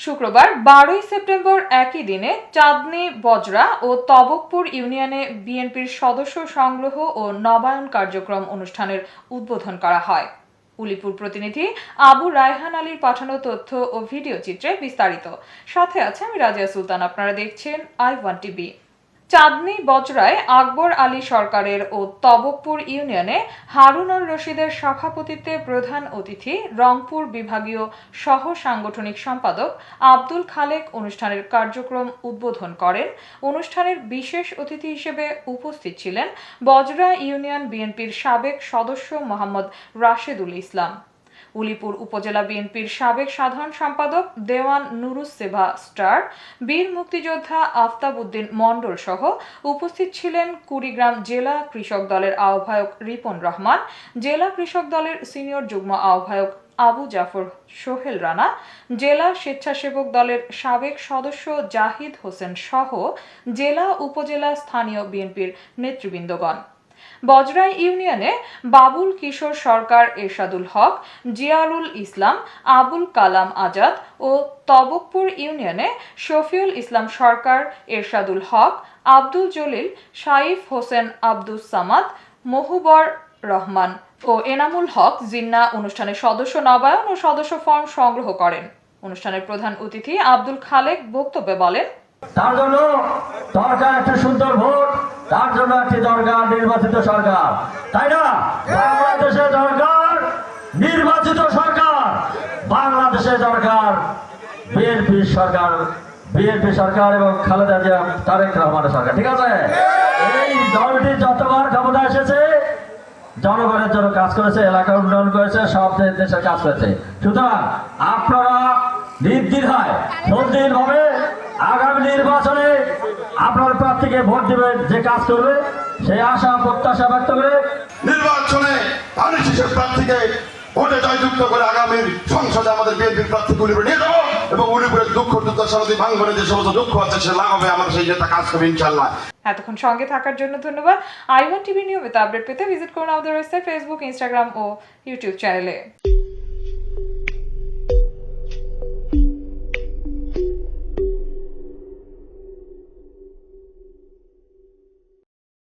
শুক্রবার 12 সেপ্টেম্বর একই দিনে চাঁদনী বজরা ও তবকপুর ইউনিয়নে বিএনপির সদস্য সংগ্রহ ও নবায়ন কার্যক্রম অনুষ্ঠানের উদ্বোধন করা হয়। উলিপুর প্রতিনিধি আবু রায়হান আলীর পাঠানো তথ্য ও ভিডিও চিত্রে বিস্তারিত। সাথে আছে আমি রাজিয়া সুলতান। আপনারা দেখছেন I1 টিভি। চাঁদনী বজরায় আকবর আলী সরকারের ও তবকপুর ইউনিয়নে হারুনুর রশিদের সভাপতিত্বে প্রধান অতিথি রংপুর বিভাগীয় সহ সাংগঠনিক সম্পাদক আব্দুল খালেক অনুষ্ঠানের কার্যক্রম উদ্বোধন করেন। অনুষ্ঠানের বিশেষ অতিথি হিসেবে উপস্থিত ছিলেন বজরা ইউনিয়ন বিএনপির সাবেক সদস্য মোহাম্মদ রাশেদুল ইসলাম, উলিপুর উপজেলা বিএনপির সাবেক সাধারণ সম্পাদক দেওয়ান নুরুসেভা স্টার, বীর মুক্তিযোদ্ধা আফতাব উদ্দিন মণ্ডল সহ উপস্থিত ছিলেন কুড়িগ্রাম জেলা কৃষক দলের আহ্বায়ক রিপন রহমান, জেলা কৃষক দলের সিনিয়র যুগ্ম আহ্বায়ক আবু জাফর সোহেল রানা, জেলা স্বেচ্ছাসেবক দলের সাবেক সদস্য জাহিদ হোসেন সহ জেলা উপজেলা স্থানীয় বিএনপির নেতৃবৃন্দগণ। বজরা ইউনিয়নে বাবুল কিশোর সরকার, এরশাদুল হক, জিয়ারুল ইসলাম, আবুল কালাম আজাদ ও তবকপুর ইউনিয়নে শফিউল ইসলাম সরকার, এরশাদুল হক, আব্দুল জলিল, সাইফ হোসেন, আব্দুস সামাদ, মহুবর রহমান ও এনামুল হক জিন্না অনুষ্ঠানের সদস্য নবায়ন ও সদস্য ফর্ম সংগ্রহ করেন। অনুষ্ঠানের প্রধান অতিথি আব্দুল খালেক বক্তব্যে বলেন, তার জন্য দরকার একটা সুন্দর ভোট, তার জন্য একটি দরকার নির্বাচিত সরকার, তাই না? বাংলাদেশে দরকার নির্বাচিত সরকার, বাংলাদেশে দরকার বিএনপি সরকার এবং খালেদা জিয়া তারেক রহমানের সরকার। ঠিক আছে, এই দলটি যতবার ক্ষমতা এসেছে জনগণের জন্য কাজ করেছে, এলাকা উন্নয়ন করেছে, সব দেশের কাজ করেছে। সুতরাং আপনারা নির্দ্বিধায় ভাবে আগামী নির্বাচনে আপনার প্রার্থীকে ভোট দিবেন, যে কাজ করবে সেই আশা প্রত্যাশা ব্যক্ত করে নির্বাচনে প্রার্থীকে ভোটে জয়যুক্ত করে আগামীর সংসদে আমাদের বিএনপির প্রার্থীকে উলিপুরে নিয়ে যাবো এবং উলিপুরের দুঃখ দুর্দশারতি ভাঙবনে যে সমস্ত দুঃখ আছে সে লাঘবে আমরা সেই যেটা কাজ করবো ইনশাল্লাহ। এতক্ষণ সঙ্গে থাকার জন্য ধন্যবাদ। I1 টিভি নিয়মিত আপডেট পেতে ভিজিট করুন আমাদের ওয়েবসাইট, ফেসবুক, ইনস্টাগ্রাম ও ইউটিউব চ্যানেলে।